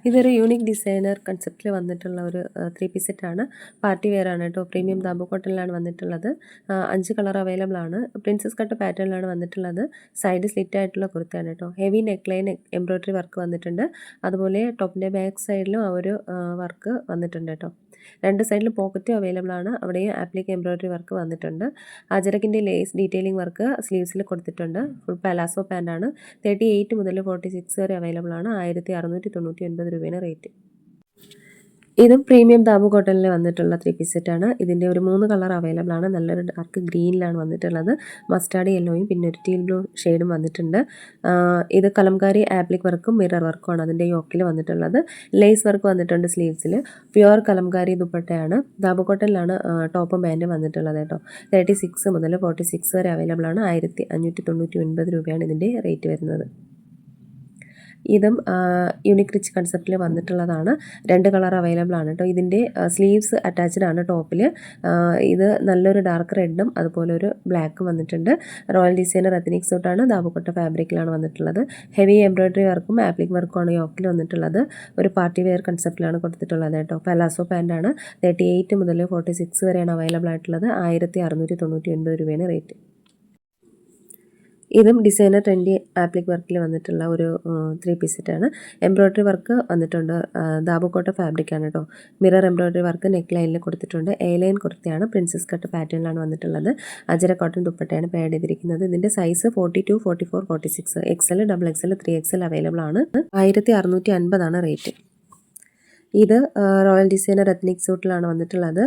ഇതൊരു unique designer കൺസെപ്റ്റിൽ വന്നിട്ടുള്ള ഒരു 3 പീസ് സെറ്റാണ്. പാർട്ടി വെയർ ആണ് കേട്ടോ. പ്രീമിയം ദാബു കോട്ടണിലാണ് വന്നിട്ടുള്ളത്. 5 കളർ അവൈലബിൾ ആണ്. പ്രിൻസസ് കട്ട് പാറ്റേണിലാണ് വന്നിട്ടുള്ളത്. സൈഡ് സ്ലിറ്റ് ആയിട്ടുള്ള കുർത്തയാണ് കേട്ടോ. Heavy neck line embroidery work വന്നിട്ടുണ്ട്. അതുപോലെ ടോപ്പിൻ്റെ ബാക്ക് സൈഡിലും ആ ഒരു വർക്ക് വന്നിട്ടുണ്ട് കേട്ടോ. രണ്ട് സൈഡിലും പോക്കറ്റും അവൈലബിൾ ആണ്. അവിടെയും ആപ്ലിക് എംബ്രോയ്ഡറി വർക്ക് വന്നിട്ടുണ്ട്. അജരക്കിൻ്റെ ലേസ് ഡീറ്റെയിലിംഗ് വർക്ക് സ്ലീവ്സിൽ കൊടുത്തിട്ടുണ്ട്. Full palazzo പാൻ്റാണ്. 38 മുതൽ 46 വരെ അവൈലബിൾ ആണ്. 1699 രൂപയാണ് റേറ്റ്. ഇതും പ്രീമിയം ദാബു കോട്ടണിൽ വന്നിട്ടുള്ള 3 പീസ് സെറ്റാണ്. ഇതിൻ്റെ ഒരു 3 കളർ അവൈലബിൾ ആണ്. നല്ലൊരു ഡാർക്ക് ഗ്രീനിലാണ് വന്നിട്ടുള്ളത്. മസ്റ്റാർഡ് യെല്ലോയും പിന്നെ ഒരു ടീൽ ബ്ലൂ ഷെയ്ഡും വന്നിട്ടുണ്ട്. ഇത് കലംകാരി ആപ്ലിക് വർക്കും മിറർ വർക്കുമാണ് അതിൻ്റെ യോക്കിൽ വന്നിട്ടുള്ളത്. ലേസ് വർക്ക് വന്നിട്ടുണ്ട് സ്ലീവ്സിൽ. പ്യുവർ കലംകാരി ദുപ്പട്ടയാണ്. ദാബു കോട്ടണിലാണ് ടോപ്പും പാൻറ്റും വന്നിട്ടുള്ളത് കേട്ടോ. 36 മുതൽ 46 വരെ അവൈലബിൾ ആണ്. 1599 രൂപയാണ് ഇതിൻ്റെ റേറ്റ് വരുന്നത്. ഇതും യൂണിക് റിച്ച് കൺസെപ്റ്റിൽ വന്നിട്ടുള്ളതാണ്. 2 കളർ അവൈലബിൾ ആണ് കേട്ടോ. ഇതിൻ്റെ സ്ലീവ്സ് അറ്റാച്ച്ഡ് ആണ് ടോപ്പിൽ. ഇത് നല്ലൊരു ഡാർക്ക് റെഡും അതുപോലെ ഒരു ബ്ലാക്കും വന്നിട്ടുണ്ട്. റോയൽ ഡിസൈനർ എത്നിക് സൂട്ടാണ്. ദാബുക്കോട്ട ഫാബ്രിക്കിലാണ് വന്നിട്ടുള്ളത്. ഹെവി എംബ്രോയ്ഡറി വർക്കും ആപ്ലിക് വർക്കുമാണ് യോക്കിൽ വന്നിട്ടുള്ളത്. ഒരു പാർട്ടി വെയർ കൺസെപ്റ്റിലാണ് കൊടുത്തിട്ടുള്ളത് കേട്ടോ. പലാസോ പാൻ്റാണ്. 38 മുതൽ 46 വരെയാണ് അവൈലബിൾ ആയിട്ടുള്ളത്. 1699 രൂപയാണ് റേറ്റ്. ഇതും ഡിസൈനർ ട്രെൻഡി ആപ്ലിക് വർക്കിൽ വന്നിട്ടുള്ള ഒരു 3 പീസ് സെറ്റാണ്. എംബ്രോയ്ഡറി വർക്ക് വന്നിട്ടുണ്ട്. ദാബുക്കോട്ട ഫാബ്രിക്കാണ് കേട്ടോ. മിറർ എംബ്രോയ്ഡറി വർക്ക് നെക്ക് ലൈനിൽ കൊടുത്തിട്ടുണ്ട്. എ ലൈൻ കുർത്തയാണ്. പ്രിൻസസ് കട്ട് പാറ്റേണിലാണ് വന്നിട്ടുള്ളത്. അജര കോട്ടൺ ദുപ്പട്ടയാണ് പേഡ് ചെയ്തിരിക്കുന്നത്. ഇതിൻ്റെ size 42, 44, 46, XL, XXL, 3XL available ആണ്. 1650 ആണ് റേറ്റ്. ഇത് റോയൽ ഡിസൈനർ എത്നിക് സൂട്ടിലാണ് വന്നിട്ടുള്ളത്.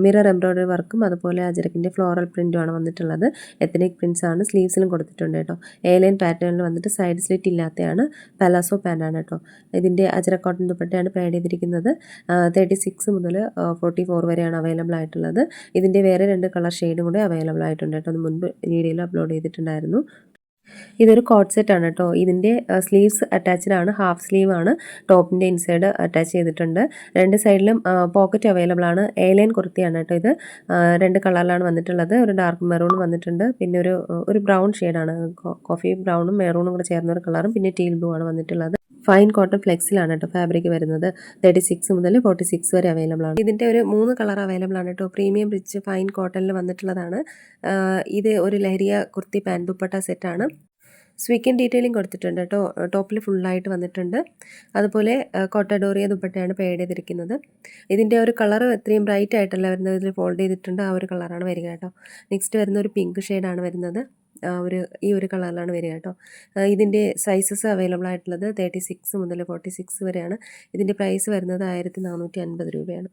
മിറർ എംബ്രോയ്ഡറി വർക്കും അതുപോലെ അജരക്കിൻ്റെ ഫ്ലോറൽ പ്രിൻറ്റുമാണ് വന്നിട്ടുള്ളത്. എത്നിക് പ്രിൻസ് ആണ്. സ്ലീവ്സിലും കൊടുത്തിട്ടുണ്ട് കേട്ടോ. എ ലൈൻ പാറ്റേണിൽ വന്നിട്ട് സൈഡ് സ്ലിറ്റ് ഇല്ലാത്തതാണ്. പലാസോ പാൻ്റാണ് കേട്ടോ. ഇതിൻ്റെ അജര കോട്ടൺ ദുപ്പട്ടയാണ് പേഡ് ചെയ്തിരിക്കുന്നത്. 36 മുതൽ 44 വരെയാണ് അവൈലബിൾ ആയിട്ടുള്ളത്. ഇതിൻ്റെ വേറെ 2 കളർ ഷെയ്ഡും കൂടെ അവൈലബിൾ ആയിട്ടുണ്ട് കേട്ടോ. അത് മുൻപ് വീഡിയോയിൽ അപ്ലോഡ് ചെയ്തിട്ടുണ്ടായിരുന്നു. ഇതൊരു കോട്ട് സെറ്റ് ആണ് കേട്ടോ. ഇതിൻ്റെ സ്ലീവ്സ് അറ്റാച്ച്ഡ് ആണ്. ഹാഫ് സ്ലീവ് ആണ്. ടോപ്പിൻ്റെ ഇൻസൈഡ് അറ്റാച്ച് ചെയ്തിട്ടുണ്ട്. 2 സൈഡിലും പോക്കറ്റ് അവൈലബിൾ ആണ്. എ ലൈൻ കുർത്തിയാണ് കേട്ടോ. ഇത് 2 കളറിലാണ് വന്നിട്ടുള്ളത്. ഒരു ഡാർക്ക് മെറൂൺ വന്നിട്ടുണ്ട്. പിന്നെ ഒരു ബ്രൗൺ ഷെയ്ഡാണ്. കോഫി ബ്രൗണും മെറൂണും കൂടെ ചേർന്ന ഒരു കളറും പിന്നെ ടീൽ ബ്ലൂ ആണ് വന്നിട്ടുള്ളത്. ഫൈൻ കോട്ടൺ ഫ്ലെക്സിലാണ് കേട്ടോ ഫാബ്രിക് വരുന്നത്. 36 മുതൽ 46 വരെ അവൈലബിൾ ആണ്. ഇതിൻ്റെ ഒരു 3 കളർ അവൈലബിൾ ആണ് കേട്ടോ. പ്രീമിയം റിച്ച് ഫൈൻ കോട്ടണിൽ വന്നിട്ടുള്ളതാണ്. ഇത് ഒരു ലഹരിയ കുർത്തി പാൻ ദുപ്പട്ട സെറ്റാണ്. സ്വീക്കൻ ഡീറ്റെയിലിംഗ് കൊടുത്തിട്ടുണ്ട് കേട്ടോ. ടോപ്പിൽ ഫുള്ളായിട്ട് വന്നിട്ടുണ്ട്. അതുപോലെ കോട്ടഡോറിയ ദുപ്പട്ടയാണ് പേഡ് ചെയ്തിരിക്കുന്നത്. ഇതിൻ്റെ ഒരു കളർ എത്രയും ബ്രൈറ്റ് ആയിട്ടല്ല വരുന്നത്. ഇതിൽ ഫോൾഡ് ചെയ്തിട്ടുണ്ട്. ആ ഒരു കളറാണ് വരിക കേട്ടോ. നെക്സ്റ്റ് വരുന്ന ഒരു പിങ്ക് ഷെയ്ഡാണ് വരുന്നത്. ഈ ഒരു കളറിലാണ് വരിക കേട്ടോ. ഇതിൻ്റെ സൈസസ് അവൈലബിൾ ആയിട്ടുള്ളത് 36 മുതൽ 46 വരെയാണ്. ഇതിൻ്റെ പ്രൈസ് വരുന്നത് 1450 രൂപയാണ്.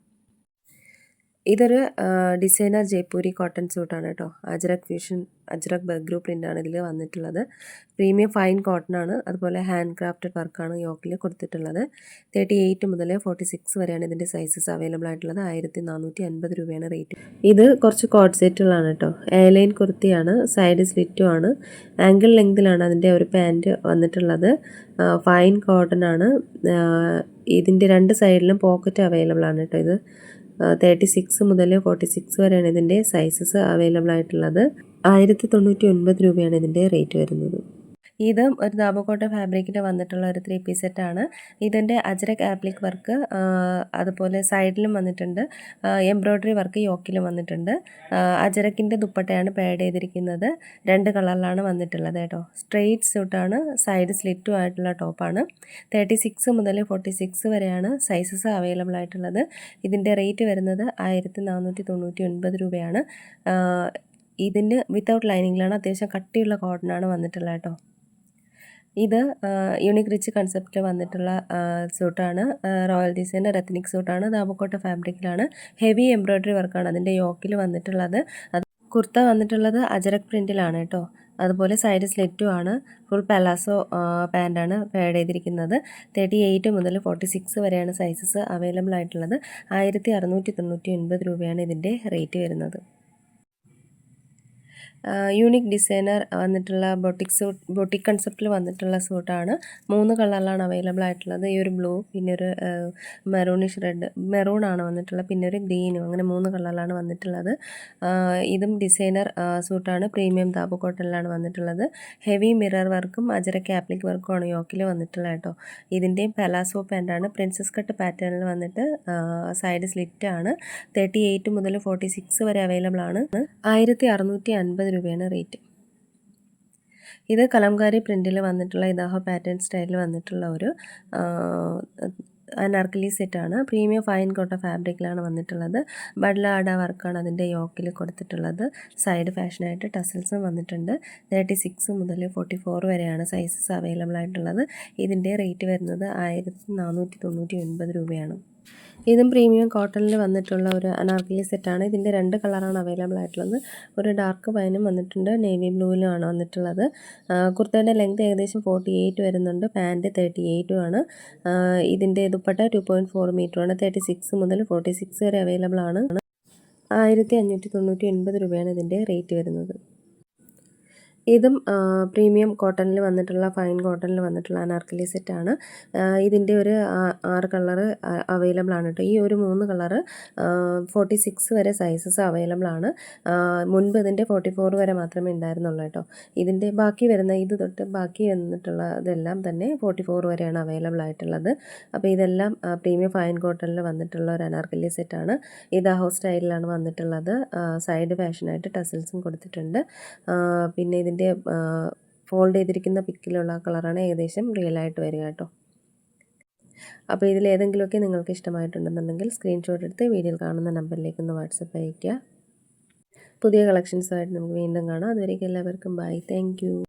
ഇതൊരു ഡിസൈനർ ജയ്പൂരി കോട്ടൺ സൂട്ടാണ് കേട്ടോ. അജ്രക് ഫ്യൂഷൻ അജ്രക് ബഗ്രു പ്രിൻ്റാണ് ഇതിൽ വന്നിട്ടുള്ളത്. പ്രീമിയം ഫൈൻ കോട്ടൺ ആണ്. അതുപോലെ ഹാൻഡ് ക്രാഫ്റ്റഡ് വർക്കാണ് യോക്കിൽ കൊടുത്തിട്ടുള്ളത്. 38 മുതൽ 46 വരെയാണ് ഇതിൻ്റെ സൈസസ് അവൈലബിൾ ആയിട്ടുള്ളത്. 1450 രൂപയാണ് റേറ്റ്. ഇത് കുറച്ച് കോട്ട് സെറ്റുകളാണ് കേട്ടോ. എ ലൈൻ കുർത്തിയാണ്. സൈഡ് സ്ലിറ്റും ആണ്. ആംഗിൾ ലെങ്തിലാണ് അതിൻ്റെ ഒരു പാൻറ്റ് വന്നിട്ടുള്ളത്. ഫൈൻ കോട്ടൺ ആണ്. ഇതിൻ്റെ 2 സൈഡിലും പോക്കറ്റ് അവൈലബിൾ ആണ് കേട്ടോ. ഇത് 36 മുതൽ 46 വരെയാണ് ഇതിൻ്റെ സൈസസ് അവൈലബിൾ ആയിട്ടുള്ളത്. 1099 രൂപയാണ് ഇതിൻ്റെ റേറ്റ് വരുന്നത്. ഇതും ഒരു ദാബുക്കോട്ട ഫാബ്രിക്കിൻ്റെ വന്നിട്ടുള്ള ഒരു 3 പീസ് സെറ്റാണ്. ഇതിൻ്റെ അജ്രക് ആപ്ലിക് വർക്ക് അതുപോലെ സൈഡിലും വന്നിട്ടുണ്ട്. എംബ്രോയ്ഡറി വർക്ക് യോക്കിലും വന്നിട്ടുണ്ട്. അജ്രക്കിൻ്റെ ദുപ്പട്ടയാണ് പേഡ് ചെയ്തിരിക്കുന്നത്. 2 കളറിലാണ് വന്നിട്ടുള്ളത് കേട്ടോ. സ്ട്രെയിറ്റ് സ്യൂട്ടാണ്. സൈഡ് സ്ലിറ്റും ആയിട്ടുള്ള ടോപ്പാണ്. 36 മുതൽ 46 വരെയാണ് സൈസസ് അവൈലബിൾ ആയിട്ടുള്ളത്. ഇതിൻ്റെ റേറ്റ് വരുന്നത് 1499 രൂപയാണ്. ഇതിന് വിത്തൗട്ട് ലൈനിങ്ങിലാണ്. അത്യാവശ്യം കട്ടിയുള്ള കോട്ടനാണ് വന്നിട്ടുള്ളത് കേട്ടോ. ഇത് യൂണിക് റിച്ച് കൺസെപ്റ്റ് വന്നിട്ടുള്ള സൂട്ടാണ്. റോയൽ ഡിസൈനർ എത്നിക് സൂട്ടാണ്. ദാബുക്കോട്ട ഫാബ്രിക്കിലാണ്. ഹെവി എംബ്രോയ്ഡറി വർക്കാണ് അതിൻ്റെ യോക്കിൽ വന്നിട്ടുള്ളത്. കുർത്ത വന്നിട്ടുള്ളത് അജരക് പ്രിൻറ്റിലാണ് കേട്ടോ. അതുപോലെ സൈഡ് സ്ലിറ്റും ആണ്. ഫുൾ പലാസോ പാൻ്റാണ് പേഡ് ചെയ്തിരിക്കുന്നത്. 38 മുതൽ 46 വരെയാണ് സൈസസ് അവൈലബിൾ ആയിട്ടുള്ളത്. 1699 രൂപയാണ് ഇതിൻ്റെ റേറ്റ് വരുന്നത്. യൂണിക് ഡിസൈനർ വന്നിട്ടുള്ള ബൊട്ടിക് കൺസെപ്റ്റിൽ വന്നിട്ടുള്ള സൂട്ടാണ്. 3 കളറിലാണ് അവൈലബിൾ ആയിട്ടുള്ളത്. ഈ ഒരു ബ്ലൂ, പിന്നെ ഒരു മെറൂണിഷ് റെഡ്, മെറൂൺ ആണ് വന്നിട്ടുള്ളത്, പിന്നെ ഒരു ഗ്രീനും, അങ്ങനെ 3 കളറിലാണ് വന്നിട്ടുള്ളത്. ഇതും ഡിസൈനർ സൂട്ടാണ്. പ്രീമിയം ദാബു കോട്ടണിലാണ് വന്നിട്ടുള്ളത്. ഹെവി മിറർ വർക്കും അജരക്ക് ആപ്ലിക് വർക്കും ആണ് യോക്കിൽ വന്നിട്ടുള്ളത് കേട്ടോ. ഇതിൻ്റെയും പലാസോ പാൻറ്റാണ്. പ്രിൻസസ് കട്ട് പാറ്റേണിൽ വന്നിട്ട് സൈഡ് സ്ലിറ്റ് ആണ്. 38 മുതൽ 46 വരെ അവൈലബിൾ ആണ്. 1650 രൂപയാണ് റേറ്റ്. ഇത് കലംകാരി പ്രിൻറ്റിൽ വന്നിട്ടുള്ള ഇതാഹോ പാറ്റേൺ സ്റ്റൈലിൽ വന്നിട്ടുള്ള ഒരു അനാർക്കലി സെറ്റാണ്. പ്രീമിയം ഫൈൻ കോട്ട ഫാബ്രിക്കിലാണ് വന്നിട്ടുള്ളത്. ബഡ്ലാഡ വർക്കാണ് അതിൻ്റെ യോക്കിൽ കൊടുത്തിട്ടുള്ളത്. സൈഡ് ഫാഷനായിട്ട് ടസൽസും വന്നിട്ടുണ്ട്. 36 മുതൽ 44 വരെയാണ് സൈസസ് അവൈലബിൾ ആയിട്ടുള്ളത്. ഇതിൻ്റെ റേറ്റ് വരുന്നത് 1499 രൂപയാണ്. ഇതും പ്രീമിയം കോട്ടണിൽ വന്നിട്ടുള്ള ഒരു അനാർക്കലി സെറ്റാണ്. ഇതിൻ്റെ 2 കളറാണ് അവൈലബിൾ ആയിട്ടുള്ളത്. ഒരു ഡാർക്ക് വൈനും വന്നിട്ടുണ്ട്, നേവി ബ്ലൂവിലുമാണ് വന്നിട്ടുള്ളത്. കുർത്തയുടെ ലെങ്ത് ഏകദേശം 48 വരുന്നുണ്ട്. പാൻറ്റ് 38 ആണ്. ഇതിൻ്റെ ദുപ്പട്ട 2.4 മീറ്ററാണ്. 36 മുതൽ 46 വരെ അവൈലബിൾ ആണ്. 1599 രൂപയാണ് ഇതിൻ്റെ റേറ്റ് വരുന്നത്. ഇതും പ്രീമിയം കോട്ടണിൽ വന്നിട്ടുള്ള ഫൈൻ കോട്ടണിൽ വന്നിട്ടുള്ള അനാർക്കലി സെറ്റാണ്. ഇതിൻ്റെ ഒരു 6 കളറ് അവൈലബിൾ ആണ് കേട്ടോ. ഈ ഒരു 3 കളറ് 46 വരെ സൈസസ് അവൈലബിൾ ആണ്. മുൻപ് ഇതിൻ്റെ 44 വരെ മാത്രമേ ഉണ്ടായിരുന്നുള്ളൂ കേട്ടോ. ഇതിൻ്റെ ബാക്കി വരുന്ന ഇത് തൊട്ട് ബാക്കി വന്നിട്ടുള്ള ഇതെല്ലാം തന്നെ 44 വരെയാണ് അവൈലബിൾ ആയിട്ടുള്ളത്. അപ്പോൾ ഇതെല്ലാം പ്രീമിയം ഫൈൻ കോട്ടണിൽ വന്നിട്ടുള്ള ഒരു അനാർക്കലി സെറ്റാണ്. ഇതാഹോ സ്റ്റൈലിലാണ് വന്നിട്ടുള്ളത്. സൈഡ് ഫാഷനായിട്ട് ടസൽസും കൊടുത്തിട്ടുണ്ട്. പിന്നെ ഇതിൻ്റെ ഫോൾഡ് ചെയ്തിരിക്കുന്ന പിക്കിലുള്ള കളറാണ് ഏകദേശം റിയൽ ആയിട്ട് വരിക കേട്ടോ. അപ്പോൾ ഇതിലേതെങ്കിലുമൊക്കെ നിങ്ങൾക്ക് ഇഷ്ടമായിട്ടുണ്ടെന്നുണ്ടെങ്കിൽ സ്ക്രീൻഷോട്ട് എടുത്ത് വീഡിയോയിൽ കാണുന്ന നമ്പറിലേക്ക് ഒന്ന് വാട്സപ്പ് അയയ്ക്കുക. പുതിയ കളക്ഷൻസുമായിട്ട് നമുക്ക് വീണ്ടും കാണാം. അതുവരേക്കും എല്ലാവർക്കും ബൈ. Thank you.